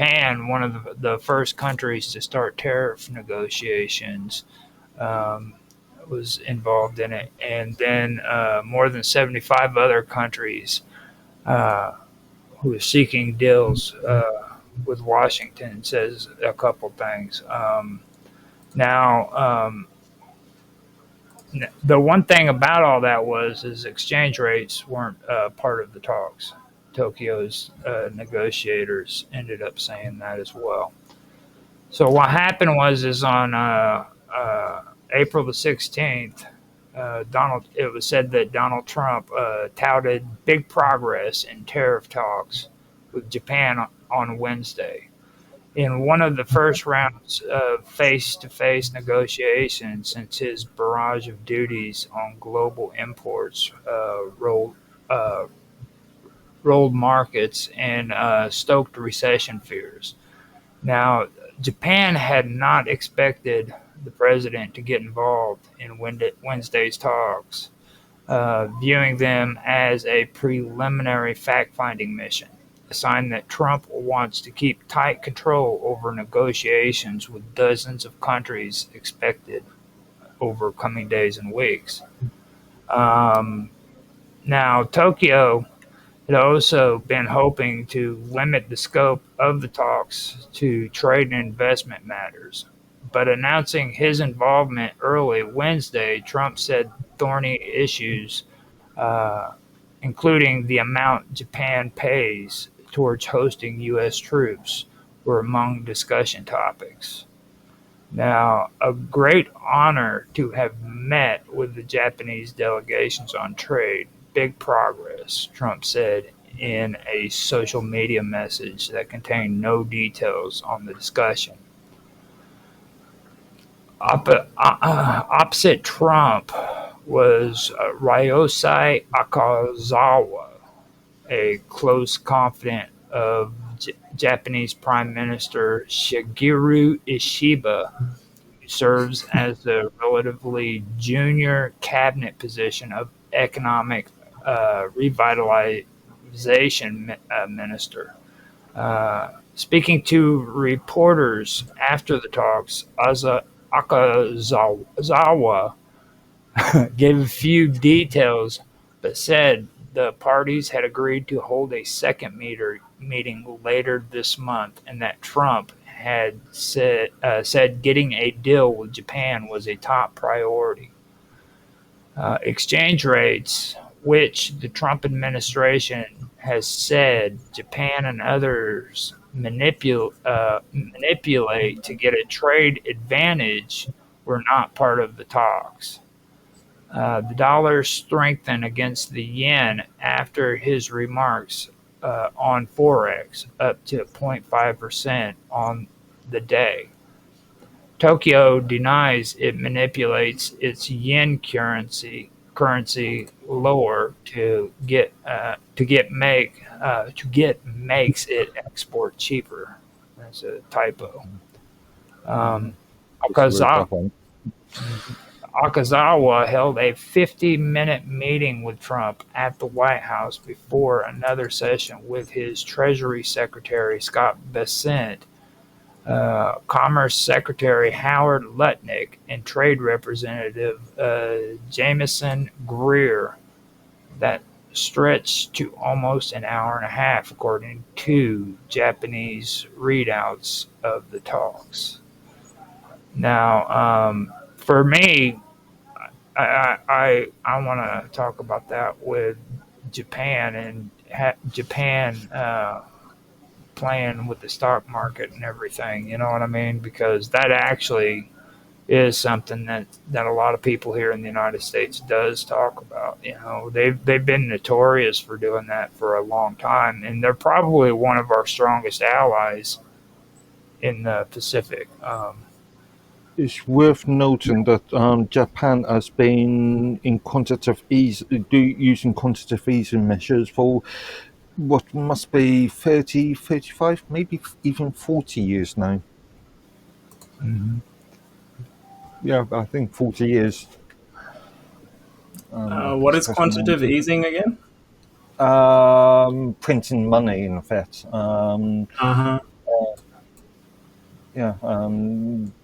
Japan, one of the first countries to start tariff negotiations, um, was involved in it, and then more than 75 other countries uh, who are seeking deals with Washington says a couple things. Now, the one thing about all that was is exchange rates weren't part of the talks. Tokyo's negotiators ended up saying that as well. So what happened was is on April the 16th, it was said that Donald Trump touted big progress in tariff talks with Japan on Wednesday. In one of the first rounds of face-to-face negotiations since his barrage of duties on global imports uh, rolled markets and stoked recession fears. Now, Japan had not expected the president to get involved in Wednesday's talks, viewing them as a preliminary fact-finding mission, a sign that Trump wants to keep tight control over negotiations with dozens of countries expected over coming days and weeks. Um, Now, Tokyo had also been hoping to limit the scope of the talks to trade and investment matters. But announcing his involvement early Wednesday, Trump said thorny issues, uh, including the amount Japan pays towards hosting U.S. troops, were among discussion topics. Now, a great honor to have met with the Japanese delegations on trade. Big progress, Trump said in a social media message that contained no details on the discussion. Opposite Trump was Ryosei Akazawa, a close confidant of Japanese Prime Minister Shigeru Ishiba, who serves as the relatively junior cabinet position of economic revitalization minister. Speaking to reporters after the talks, Akazawa gave a few details, but said the parties had agreed to hold a second meeting later this month, and that Trump had said getting a deal with Japan was a top priority. Exchange rates, which the Trump administration has said Japan and others manipulate to get a trade advantage, were not part of the talks. The dollar strengthened against the yen after his remarks on Forex, up to 0.5% on the day. Tokyo denies it manipulates its yen currency lower to get makes it export cheaper. That's a typo. Um, It's a very Okaza- tough one. Akazawa held a 50-minute meeting with Trump at the White House before another session with his Treasury Secretary Scott Bessent, Commerce Secretary Howard Lutnick, and Trade Representative Jameson Greer. That stretched to almost an hour and a half, according to Japanese readouts of the talks. Now, for me, I want to talk about that with Japan and Japan playing with the stock market and everything. You know what I mean? Because that actually is something that a lot of people here in the United States does talk about. You know, they've been notorious for doing that for a long time, and they're probably one of our strongest allies in the Pacific. It's worth noting that Japan has been in using quantitative easing measures for what must be 30, 35, maybe even 40 years now. Mhm. Yeah, I think 40 years. What is quantitative easing again? Printing money, in effect. Uh huh. Yeah,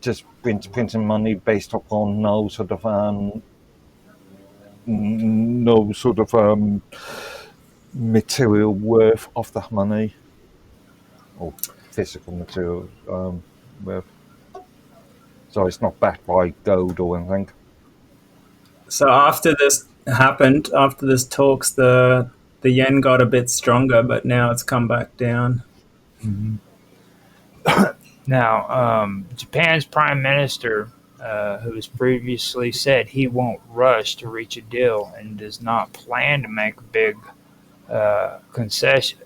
just printing money based upon no sort of no sort of material worth of that money, or physical material worth. So it's not backed by gold or anything. So after this happened, after this talks, the yen got a bit stronger, but now it's come back down. Now, Japan's prime minister, who has previously said he won't rush to reach a deal and does not plan to make big concession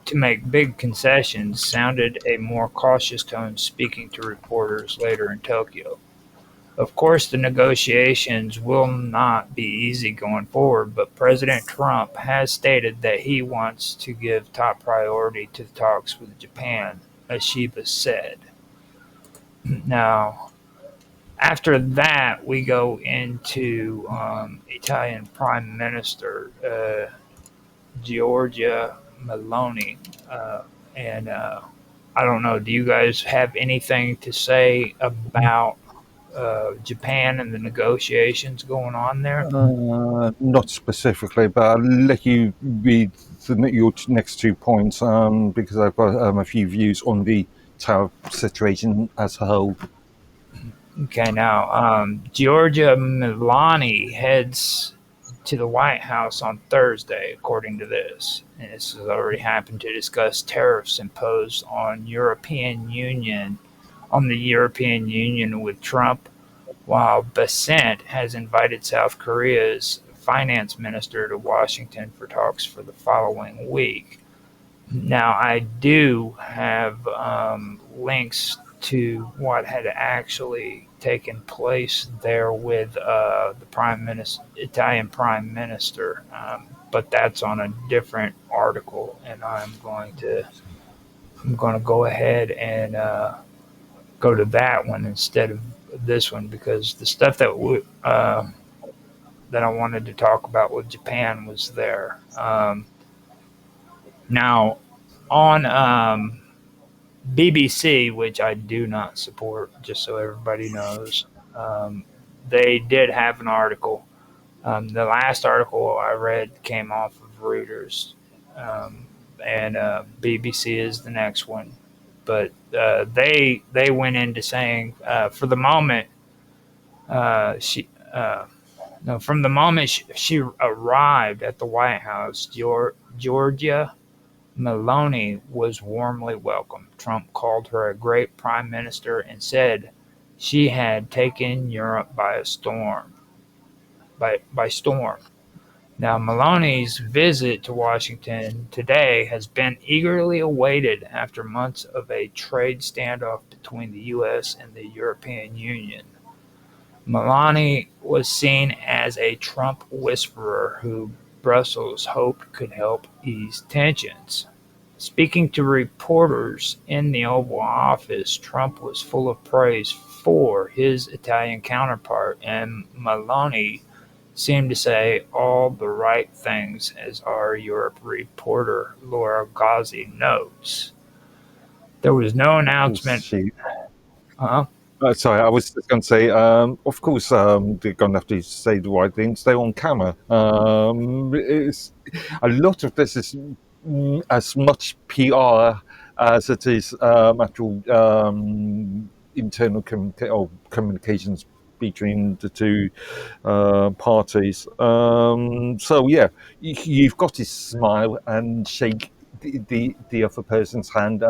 to make big concessions, sounded a more cautious tone speaking to reporters later in Tokyo. Of course, the negotiations will not be easy going forward, but President Trump has stated that he wants to give top priority to the talks with Japan, Ashiba said. Now, after that, we go into Italian Prime Minister Giorgia Meloni, and I don't know. Do you guys have anything to say about Japan and the negotiations going on there? Not specifically, but I'll let you read your next 2 points because I've got a few views on the tariff situation as a whole. Okay, now Giorgia Meloni heads to the White House on Thursday, according to this. And this has already happened to discuss tariffs imposed on the European Union with Trump, while Bessent has invited South Korea's finance minister to Washington for talks for the following week. Now, I do have links to what had actually taken place there with the Italian Prime Minister, but that's on a different article, and I'm going to go ahead and go to that one instead of this one, because the stuff that that I wanted to talk about with Japan was there. Now, on BBC, which I do not support, just so everybody knows, they did have an article. The last article I read came off of Reuters, and BBC is the next one. But they went into saying, for the moment, she no, from the moment she arrived at the White House, Georgia Meloni was warmly welcomed. Trump called her a great prime minister and said she had taken Europe by storm. Now, Meloni's visit to Washington today has been eagerly awaited after months of a trade standoff between the U.S. and the European Union. Meloni was seen as a Trump whisperer who Brussels hoped could help ease tensions. Speaking to reporters in the Oval Office, Trump was full of praise for his Italian counterpart, and Meloni seemed to say all the right things, as our Europe reporter Laura Gozzi notes. There was no announcement. Sorry, I was just going to say, of course, they're going to have to say the right thing, stay on camera. It's, a lot of this is as much PR as it is actual internal communications between the two parties. So, yeah, you've got to smile and shake the other person's hand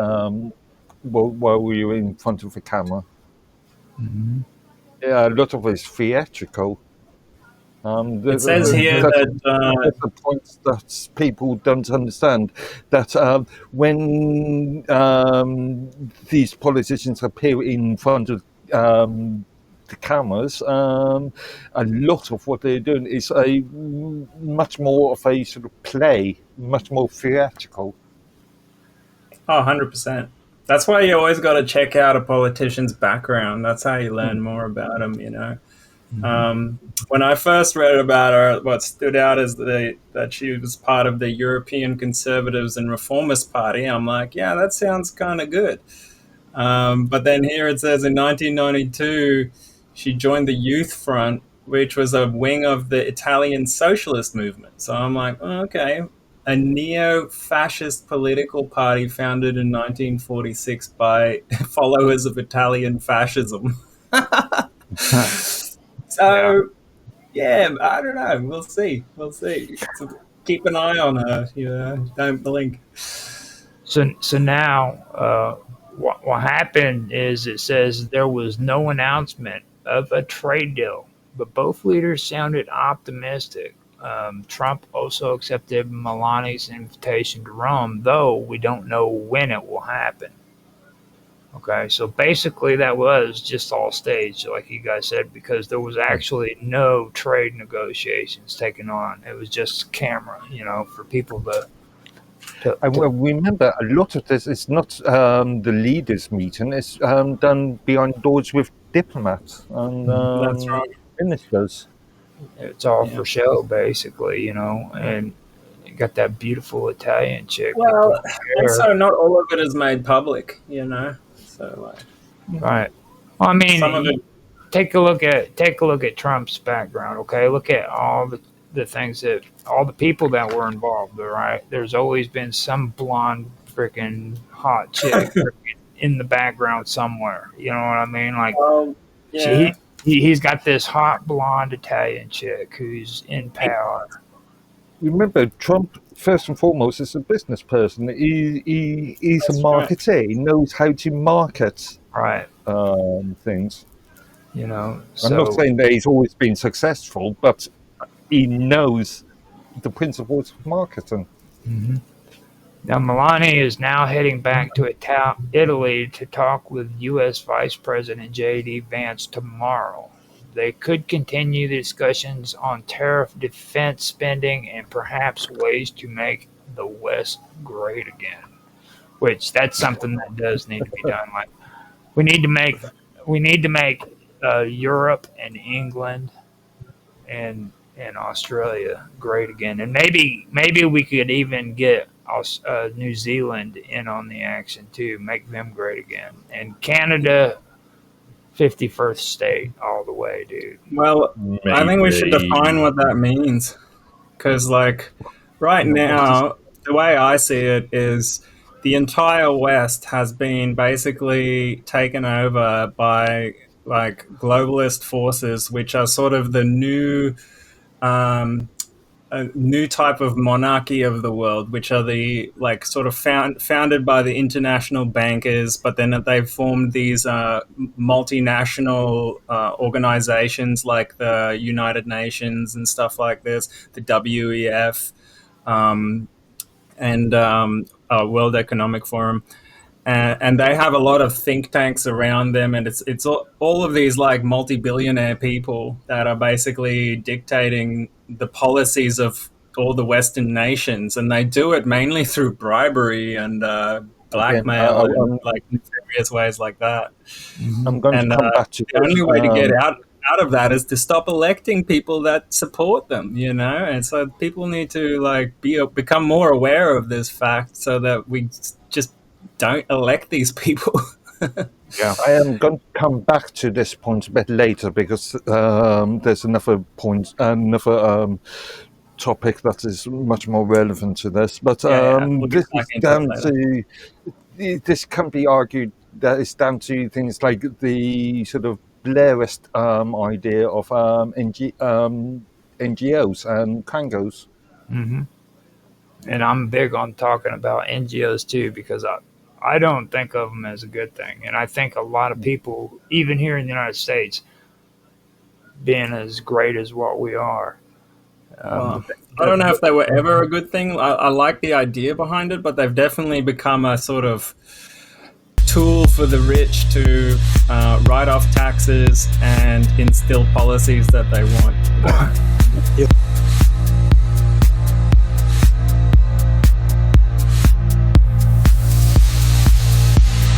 while you're in front of the camera. Mm-hmm. Yeah, a lot of it is theatrical. It says here that the points that people don't understand, that when these politicians appear in front of the cameras, a lot of what they're doing is a much more of a sort of play, much more theatrical. 100%. That's why you always got to check out a politician's background. That's how you learn more about them, you know. When I first read about her, what stood out is that she was part of the European Conservatives and Reformist Party. I'm like, yeah, that sounds kind of good. But then here it says in 1992, she joined the Youth Front, which was a wing of the Italian socialist movement. So I'm like, oh, okay, a neo-fascist political party founded in 1946 by followers of Italian fascism. So, yeah, I don't know. We'll see. So keep an eye on her. Don't blink. So now, what happened is it says there was no announcement of a trade deal, but both leaders sounded optimistic. Trump also accepted Melania's invitation to Rome, though we don't know when it will happen. Okay, so basically that was just all staged, like you guys said, because there was actually no trade negotiations taken on. It was just camera, for people I remember a lot of this is not the leaders' meeting. It's done behind doors with diplomats and That's right. ministers. It's all for show, basically, and you got that beautiful Italian chick. Well, and so not all of it is made public, So, right. Well, I mean, some of it. take a look at Trump's background. Okay, look at all the things that all the people that were involved. Right, there's always been some blonde freaking hot chick in the background somewhere. You know what I mean? Like, Yeah. he's got this hot blonde Italian chick who's in power. Remember, Trump, first and foremost, is a business person. He's That's a marketer. right. He knows how to market Right. things. So, I'm not saying that he's always been successful, but he knows the principles of marketing. Mm-hmm. Now, Melania is now heading back to Italy to talk with U.S. Vice President J.D. Vance tomorrow. They could continue the discussions on tariff, defense spending, and perhaps ways to make the West great again. Which that's something that does need to be done. Like we need to make Europe and England and Australia great again, and maybe we could even get New Zealand in on the action too, make them great again, and Canada, 51st state all the way, dude. Well, I think we should define what that means, because right now, the way I see it is the entire West has been basically taken over by globalist forces, which are sort of the new a new type of monarchy of the world, which are the sort of founded by the international bankers, but then they've formed these multinational organizations like the United Nations and stuff like this, the WEF, and World Economic Forum. And they have a lot of think tanks around them, and it's all of these multi-billionaire people that are basically dictating the policies of all the Western nations, and they do it mainly through bribery and blackmail and various ways like that. I'm going to come back to the only way to get out of that is to stop electing people that support them, and so people need to become more aware of this fact so that we just don't elect these people. Yeah, I am going to come back to this point a bit later because there's another topic that is much more relevant to this. But this is down to this can be argued that it's down to things like the sort of Blairist idea of NGOs and Kangos. Mm-hmm. And I'm big on talking about NGOs too, because I don't think of them as a good thing. And I think a lot of people, even here in the United States, being as great as what we are. I don't know if they were ever a good thing. I like the idea behind it, but they've definitely become a sort of tool for the rich to write off taxes and instill policies that they want. Yeah.